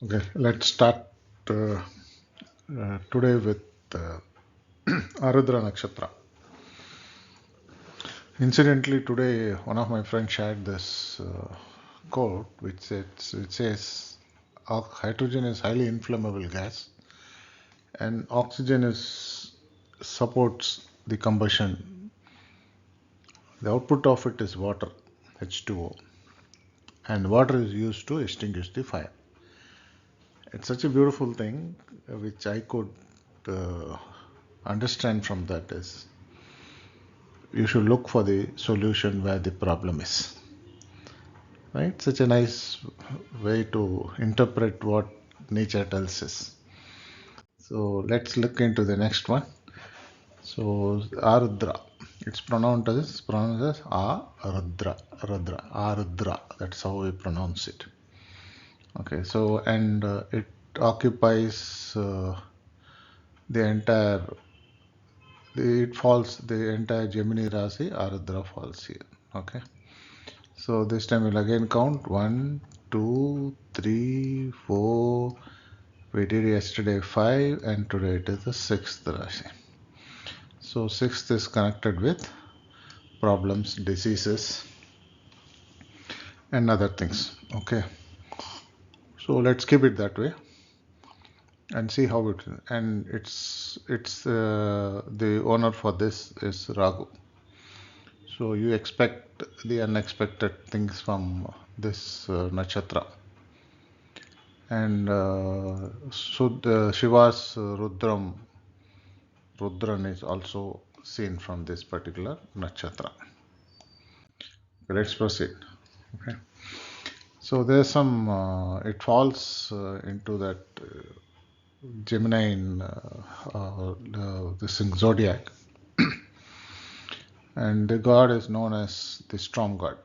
Okay, let's start today with Arudra Nakshatra. Incidentally, today one of my friends shared this quote which says hydrogen is highly inflammable gas and oxygen is supports the combustion. The output of it is water, H2O, and water is used to extinguish the fire. It's such a beautiful thing, which I could uh, understand from that is you should look for the solution where the problem is. Right? Such a nice way to interpret what nature tells us. So let's look into the next one. So Arudra. It's pronounced as Arudra. Arudra. That's how we pronounce it. Okay. So and it occupies the entire. It falls the entire Gemini Rasi. Arudra falls here. Okay. So this time we'll again count 1, 2, 3, 4. We did yesterday 5 and today it is the sixth Rashi. So sixth is connected with problems, diseases and other things. Okay. So let's keep it that way and see how it and it's the owner for this is Ragu. So you expect the unexpected things from this nakshatra. And so the Shiva's Rudran is also seen from this particular nakshatra. Let's proceed. Okay. So there's some, it falls into that Gemini in this thing, zodiac. And the god is known as the Strom God.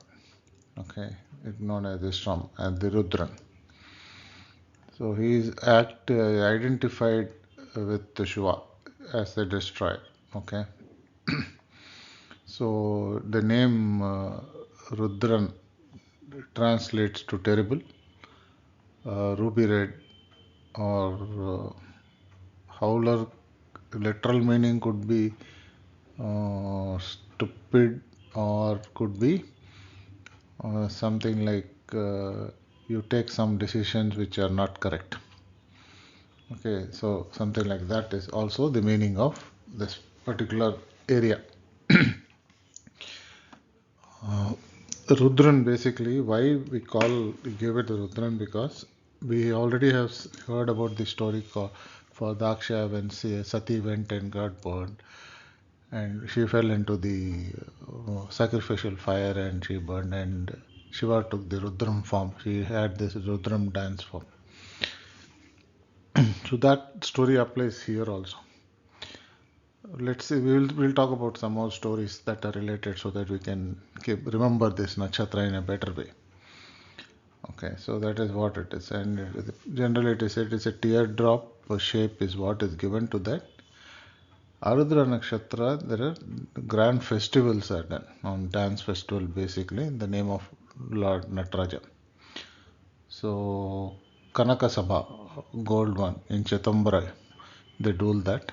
Okay. It's known as the Strom and the Rudran. So he is identified with the Shiva as the destroyer. Okay. So the name Rudran translates to terrible, ruby red, or howler. Literal meaning could be stupid, or could be something like you take some decisions which are not correct. Okay, so something like that is also the meaning of this particular area. Rudran, basically, why we gave it the Rudran, because we already have heard about the story for Daksha when Sati went and got burned, and she fell into the sacrificial fire and she burned, and Shiva took the Rudram form. She had this Rudram dance form. So that story applies here also. Let's see, we'll talk about some more stories that are related so that we can remember this nakshatra in a better way. Okay, so that is what it is, and generally it is said it's a teardrop shape is what is given to that. Arudra Nakshatra, there are grand festivals are done on dance festival basically in the name of Lord Nataraja. So Kanaka Sabha, gold one in Chetambarai, they do that.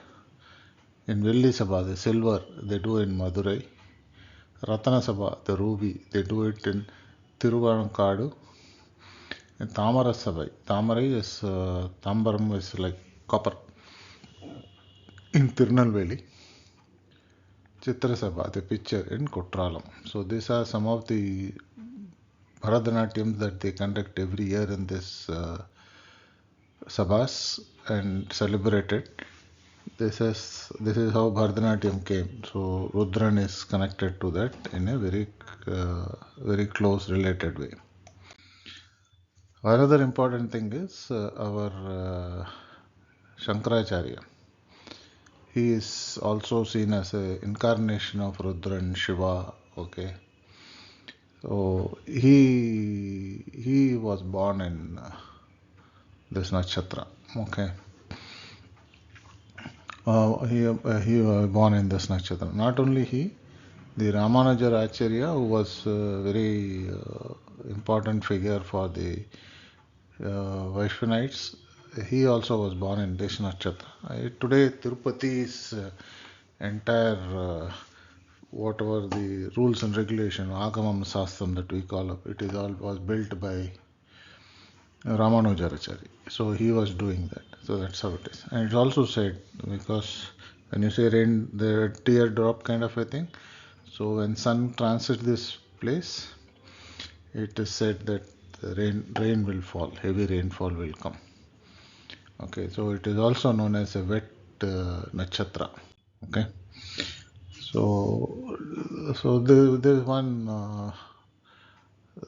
In Velli Sabha, the silver, they do in Madurai. Ratana Sabha, the ruby, they do it in Tiruvanakadu. And Tamara Sabai, Tamarai is Tambaram is like copper in Tirunelveli. Chitra Sabha, the picture in Kutralam. So these are some of the Bharatanatyams that they conduct every year in this sabhas and celebrated. This is how Bharatanatyam came. So Rudran is connected to that in a very close related way. Another important thing is our Shankaracharya. He is also seen as an incarnation of Rudran Shiva. Okay, so he was born in this nakshatra. Okay, he was born in this nakshatra. Not only he, the Ramanuja Acharya, who was a very important figure for the Vaishnavites. He also was born in this nakshatra. Today, Tirupati's entire whatever the rules and regulation, Agamam Sastram that we call up, it is all was built by Ramanujaracharya. So he was doing that. So that's how it is. And it's also said, because when you say rain, the teardrop kind of a thing. So when sun transits this place, it is said that the rain will fall, heavy rainfall will come. Okay, so it is also known as a wet nakshatra. Okay, there's one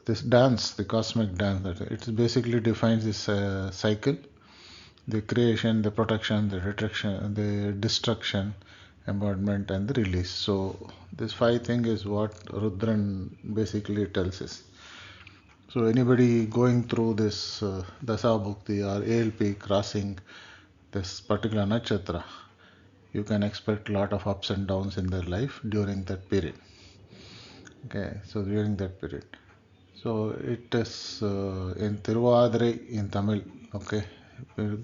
this dance, the cosmic dance, that it basically defines this cycle: the creation, the protection, the retraction, the destruction, embodiment, and the release. So this five thing is what Rudran basically tells us. So anybody going through this Dasa Bhukti or ALP crossing this particular nakshatra, you can expect a lot of ups and downs in their life during that period. Okay, so during that period. So it is in Tiruvadirai in Tamil, okay,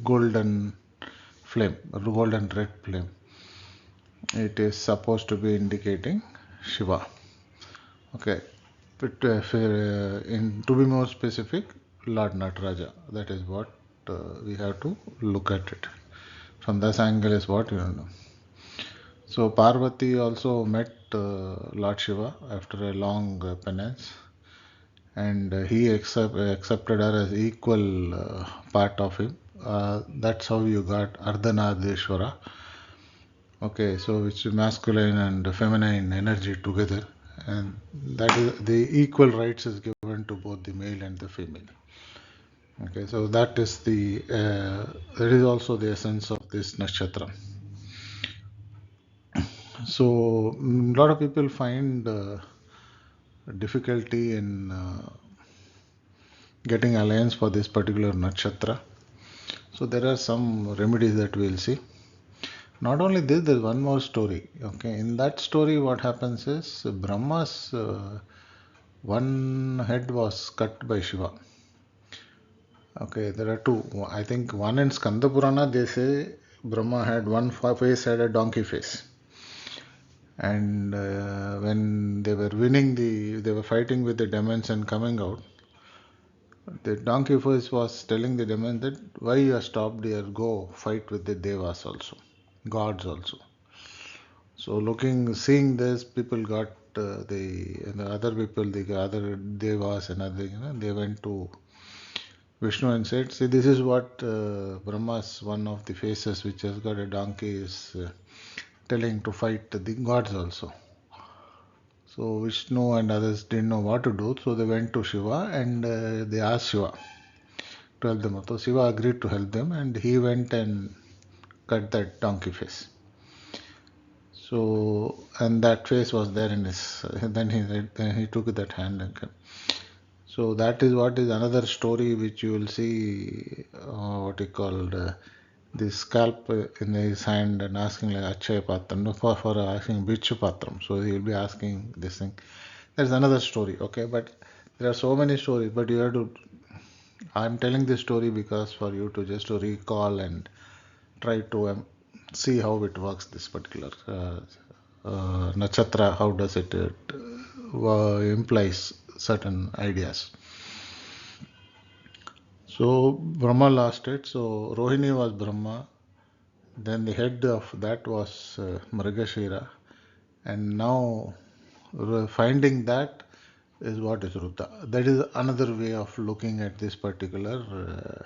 golden flame, golden red flame. It is supposed to be indicating Shiva. Okay, but to be more specific, Lord Nataraja. That is what we have to look at it. From this angle is what you know. So Parvati also met Lord Shiva after a long penance, and he accepted her as equal part of him. That's how you got Ardhanadeshwara. Okay, so which is masculine and feminine energy together, and that is the equal rights is given to both the male and the female. Okay, so that is also the essence of this nakshatra. So a lot of people find difficulty in getting alliance for this particular nakshatra. So there are some remedies that we'll see. Not only this, there's one more story. Okay, in that story, what happens is Brahma's one head was cut by Shiva. Okay, there are two. I think one in Skanda Purana, they say Brahma had one face, had a donkey face. And when they were they were fighting with the demons and coming out, the donkey face was telling the demons that why you have stopped here, go fight with the devas also, gods also. So seeing this, people got the other people, the other devas and other, they went to Vishnu and said, see, this is what Brahma's one of the faces which has got a donkey is telling to fight the gods also. So Vishnu and others didn't know what to do, so they went to Shiva and they asked Shiva to help them. So Shiva agreed to help them, and he went and cut that donkey face. So, and that face was there in his. Then he took that hand and cut. So that is what is another story which you will see. What he called the scalp in his hand and asking like Achay Patram, no, for asking Bichu Patram. So he will be asking this thing. There's another story, okay, but there are so many stories, but you have to. I'm telling this story because for you to just to recall and try to see how it works. This particular nakshatra, how does it implies certain ideas. So Brahma lost it. So Rohini was Brahma. Then the head of that was Mrigashira. And now finding that is what is Rudra. That is another way of looking at this particular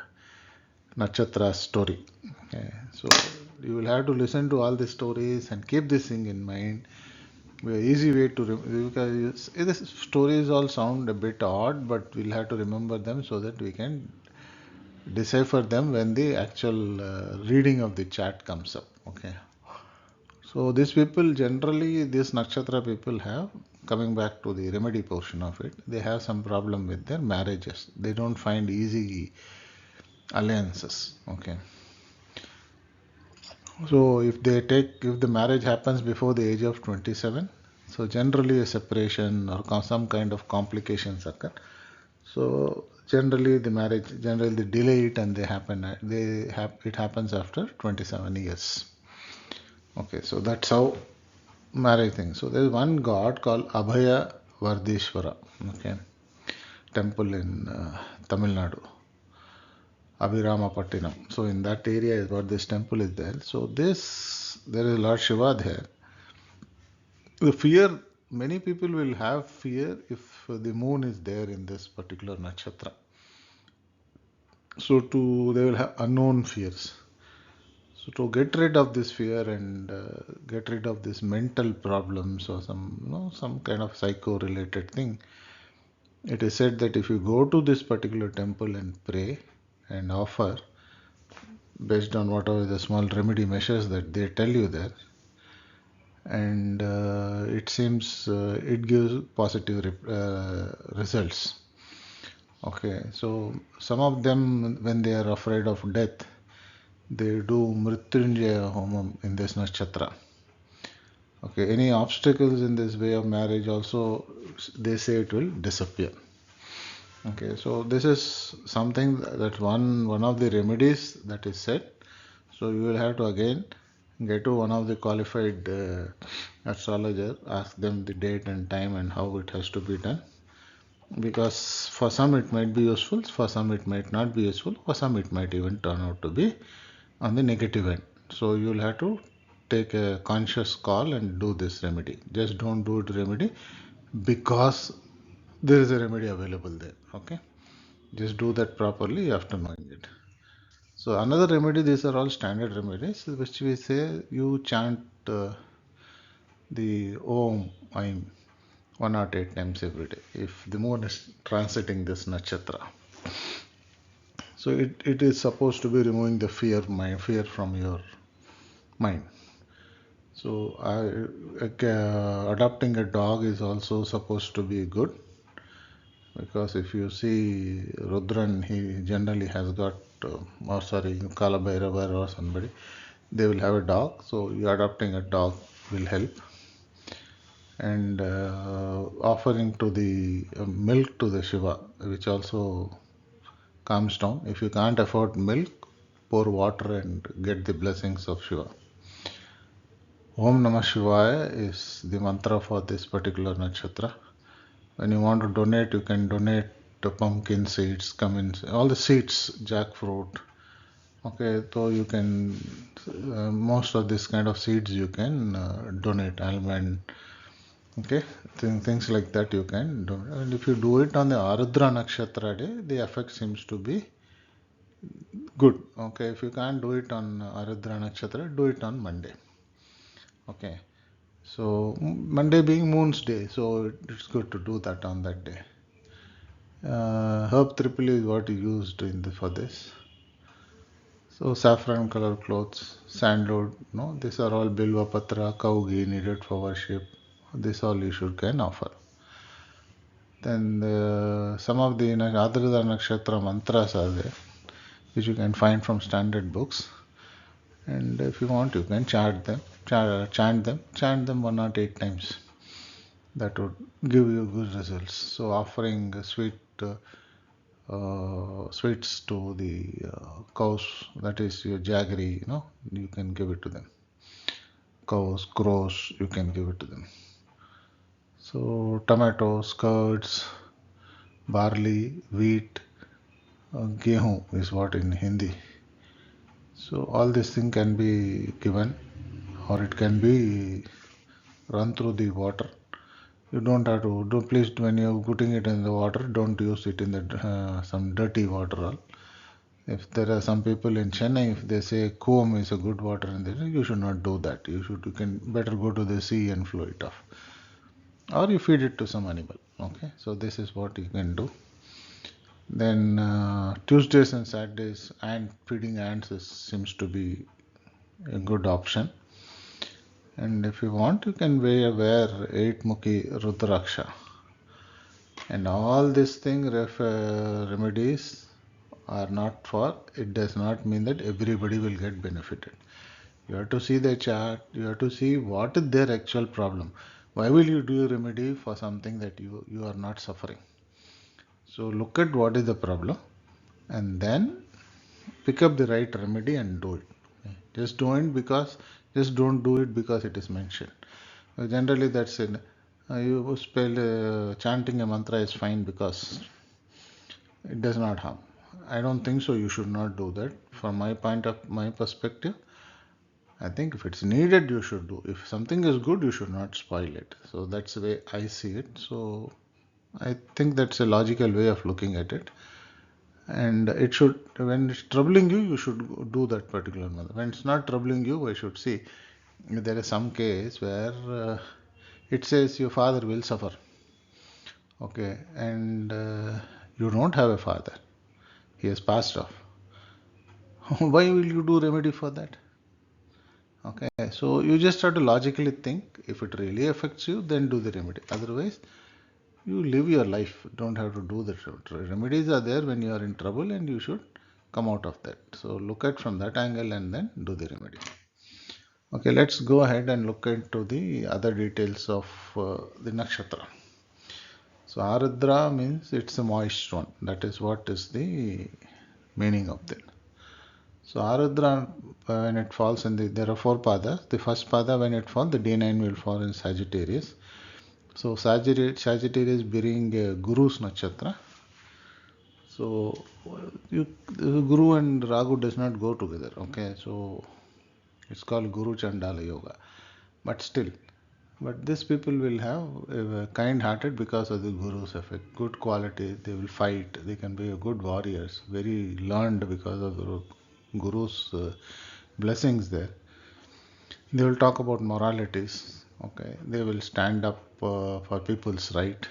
nakshatra story. Okay. So you will have to listen to all the stories and keep this thing in mind. Easy way to because the stories all sound a bit odd, but we'll have to remember them so that we can decipher them when the actual reading of the chart comes up. Okay. So these people generally, these nakshatra people have, coming back to the remedy portion of it, they have some problem with their marriages. They don't find easy alliances. Okay. So if the marriage happens before the age of 27, so generally a separation or some kind of complications occur. So generally the marriage, generally they delay it and it happens after 27 years. Okay, so that's how marriage thing. So there's one god called Abhaya Vardeshwara. Okay, temple in Tamil Nadu, Abhiramapattinam. So in that area is what this temple is there. So there is Lord Shiva there. The fear, many people will have fear if the moon is there in this particular nakshatra. So they will have unknown fears. So to get rid of this fear and get rid of this mental problems or some kind of psycho related thing, it is said that if you go to this particular temple and pray and offer based on whatever the small remedy measures that they tell you there, and it seems it gives positive results. Okay, so some of them, when they are afraid of death, they do Mrityunjaya Homam in this nakshatra. Okay, any obstacles in this way of marriage also, they say it will disappear. Okay, so this is something that one of the remedies that is said. So you will have to again get to one of the qualified astrologer, ask them the date and time and how it has to be done. Because for some it might be useful, for some it might not be useful, for some it might even turn out to be on the negative end. So you will have to take a conscious call and do this remedy. Just don't do it remedy because there is a remedy available there. Okay, just do that properly after knowing it. So another remedy, these are all standard remedies, which we say you chant the Om Aim 108 times every day if the moon is transiting this nakshatra. So it is supposed to be removing the fear from your mind. So adopting a dog is also supposed to be good, because if you see Rudran, he generally has got, or sorry, Kalabhairavar or somebody, they will have a dog. So you adopting a dog will help. And offering to the milk to the Shiva, which also calms down. If you can't afford milk, pour water and get the blessings of Shiva. Om Namah Shivaya is the mantra for this particular nakshatra. When you want to donate, you can donate the pumpkin seeds, all the seeds, jackfruit. Okay, so you can, most of this kind of seeds you can donate, almond. Okay, things like that you can do. And if you do it on the Arudra Nakshatra day, the effect seems to be good. Okay, if you can't do it on Arudra Nakshatra, do it on Monday. Okay, so Monday being Moon's day, so it's good to do that on that day. Herb triple is what you used for this. So saffron color clothes, sandalwood, no, these are all bilva patra, cow ghee needed for worship. This all you should can offer. Then some of the Ardara Nakshatra mantras are there, which you can find from standard books. And if you want, you can chant them 108 times. That would give you good results. So offering sweets to the cows, that is your jaggery, you can give it to them. Cows, crows, you can give it to them. So tomatoes, curds, barley, wheat, gehu is what in Hindi. So all this thing can be given, or it can be run through the water. You don't have to do. Please, when you're putting it in the water, don't use it in some dirty water. If there are some people in Chennai, if they say Kuam is a good water in there, you should not do that. You can better go to the sea and flow it off, or you feed it to some animal. Okay, so this is what you can do. Then Tuesdays and Saturdays, and feeding ants seems to be a good option. And if you want, you can wear 8-mukhi Rudraksha. And all these remedies are not for, it does not mean that everybody will get benefited. You have to see the chart, you have to see what is their actual problem. Why will you do a remedy for something that you are not suffering? So look at what is the problem and then pick up the right remedy and do it. Okay. Just don't do it because it is mentioned. Generally, that's it. You spell chanting a mantra is fine because it does not harm. I don't think so. You should not do that. From my perspective, I think if it's needed, you should do. If something is good, you should not spoil it. So that's the way I see it. So I think that's a logical way of looking at it. And it should, when it's troubling you, you should do that particular mantra. When it's not troubling you, I should see. There is some case where it says your father will suffer. Okay, and you don't have a father. He has passed off. Why will you do remedy for that? Okay, so you just have to logically think. If it really affects you, then do the remedy. Otherwise, you live your life. Don't have to do the remedies are there when you are in trouble, and you should come out of that. So look at from that angle and then do the remedy. Okay, let's go ahead and look into the other details of the nakshatra. So Arudra means it's a moist one. That is what is the meaning of that. So Arudra, when it falls in there are four padas. The first pada, when it falls, the D9 will fall in Sagittarius. So Sagittarius being Guru's nakshatra. So Guru and Ragu does not go together. Okay, so it's called Guru Chandala Yoga. But still, but these people will have kind-hearted because of the Guru's effect. Good quality. They will fight. They can be good warriors. Very learned because of the Guru's blessings there. They will talk about moralities. Okay, they will stand up for people's right.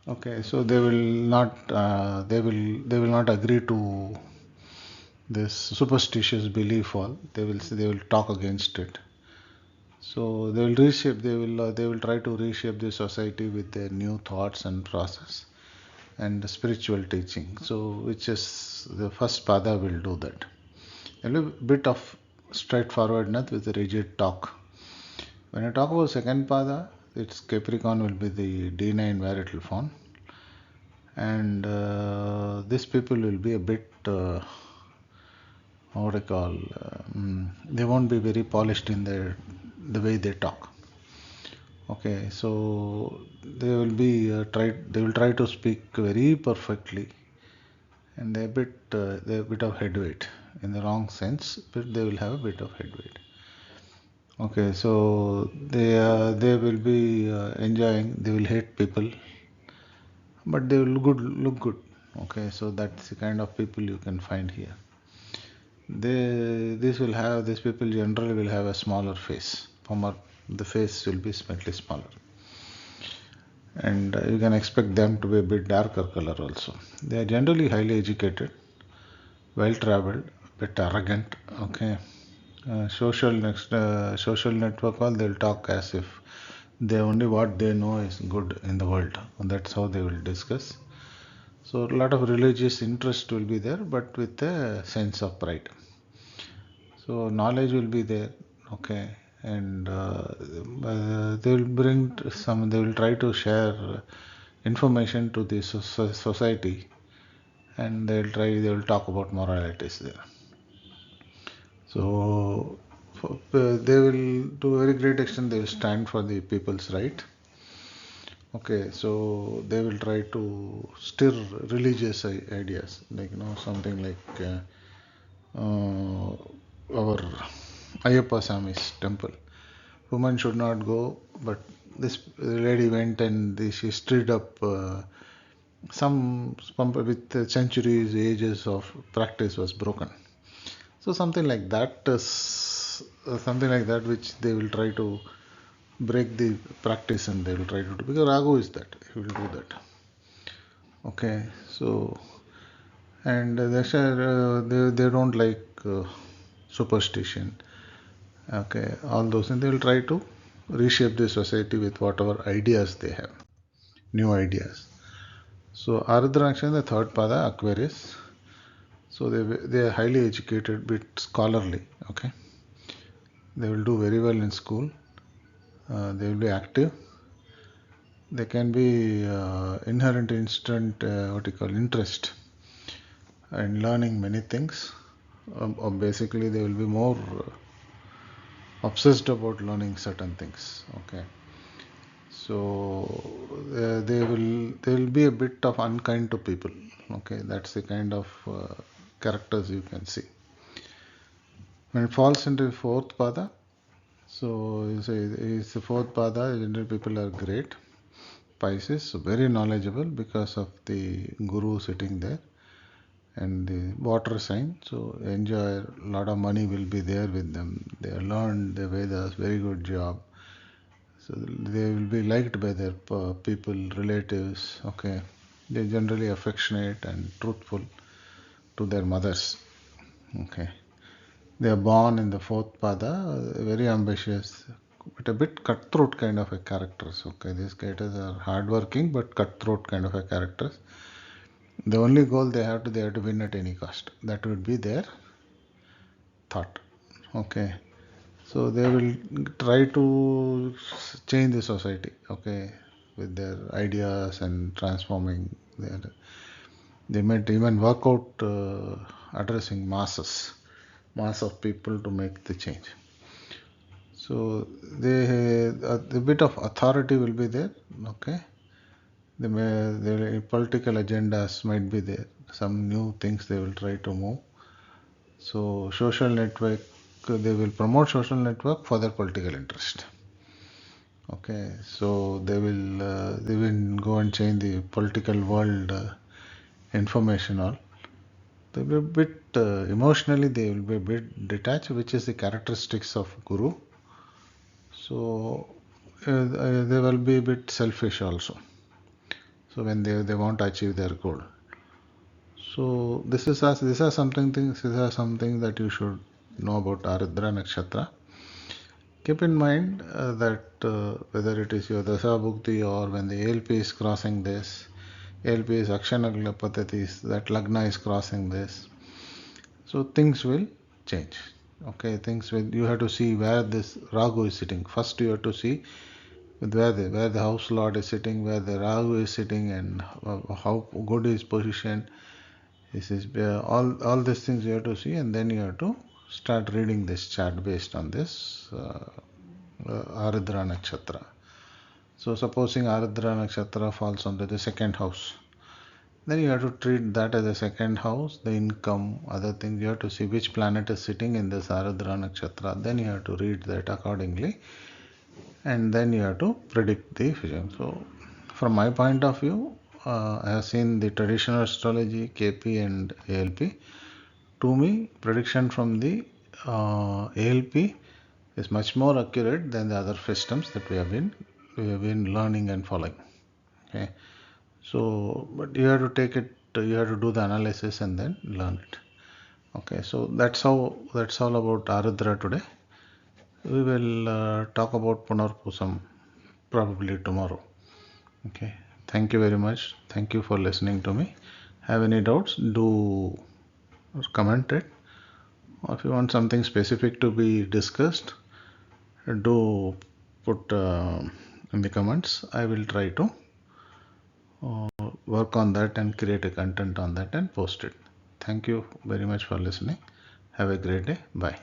Okay, so they will not agree to this superstitious belief. All they will talk against it. So they will try to reshape the society with their new thoughts and process and the spiritual teaching. So which is the first pada will do that. A little bit of straightforwardness with the rigid talk. When I talk about second pada, its Capricorn will be the D9 where it will form. And these people will be a bit what I call they won't be very polished in the way they talk. Okay, so they will try to speak very perfectly, and they're a bit of headweight in the wrong sense, but they will have a bit of headweight. Okay, so they will be enjoying. They will hate people, but they will look good. Okay, so that's the kind of people you can find here. These people generally will have a smaller face. The face will be slightly smaller, and you can expect them to be a bit darker color also. They are generally highly educated, well traveled, bit arrogant. Okay, social network, all they'll talk as if they only what they know is good in the world, and that's how they will discuss. So a lot of religious interest will be there, but with a sense of pride. So knowledge will be there, okay, and they will they will try to share information to the society, and they will talk about moralities there. So they will, to a very great extent, they will stand for the people's right. Okay, so they will try to stir religious ideas, like something like our Ayyappa Swami's temple. Women should not go, but this lady went and she stirred up some with centuries, ages of practice was broken. So something like that is something like that which they will try to break the practice and they will try to do because Ragu is that he will do that. Okay, so and they don't like superstition. Okay, all those, and they will try to reshape the society with whatever ideas they have, new ideas. So Arudra Nakshatra, the third pada, Aquarius. So they are highly educated, bit scholarly. Okay, they will do very well in school. They will be active, There can be inherent instant interest in learning many things. Or basically, they will be more obsessed about learning certain things. Okay, so they will be a bit of unkind to people. Okay, that's the kind of characters you can see. When it falls into the fourth pada, so you say it's the fourth pada. General people are great. Pisces, very knowledgeable because of the guru sitting there, and the water sign. So enjoy, a lot of money will be there with them. They learned the Vedas, very good job. So they will be liked by their people, relatives. Okay, they're generally affectionate and truthful to their mothers. Okay, they are born in the fourth pada, very ambitious, but a bit cutthroat kind of a characters. Okay, these characters are hardworking but cutthroat kind of a characters. The only goal they have to win at any cost. That would be their thought. Okay, so they will try to change the society. Okay, with their ideas and transforming their. They might even work out addressing mass of people to make the change. So the bit of authority will be there. Okay, the political agendas might be there. Some new things they will try to move. So social network, they will promote social network for their political interest. Okay, so they will go and change the political world information all. They will be a bit emotionally, they will be a bit detached, which is the characteristics of guru. So they will be a bit selfish also. So when they want to achieve their goal. So these are something that you should know about Arudra Nakshatra. Keep in mind that whether it is your Dasa Bhukti or when the ALP is crossing this, ALP is Akshanagla Patatis, that Lagna is crossing this. So things will change. Okay, you have to see where this Ragu is sitting. First you have to see where the house lord is sitting, where the Ragu is sitting, and how good his position. This is all these things you have to see, and then you have to start reading this chart based on this Arudra Nakshatra. So supposing Arudra Nakshatra falls onto the second house, then you have to treat that as a second house, the income, other things. You have to see which planet is sitting in this Arudra Nakshatra. Then you have to read that accordingly, and then you have to predict the future. So from my point of view, I have seen the traditional astrology, KP and ALP. To me, prediction from the ALP is much more accurate than the other systems that we have been learning and following. Okay, so but you have to take it. You have to do the analysis and then learn it. Okay, so that's all about Arudra today. We will talk about Punarpusam probably tomorrow. Okay, thank you very much. Thank you for listening to me. Have any doubts? Do comment it. Or if you want something specific to be discussed, do put in the comments. I will try to work on that and create a content on that and post it. Thank you very much for listening. Have a great day. Bye.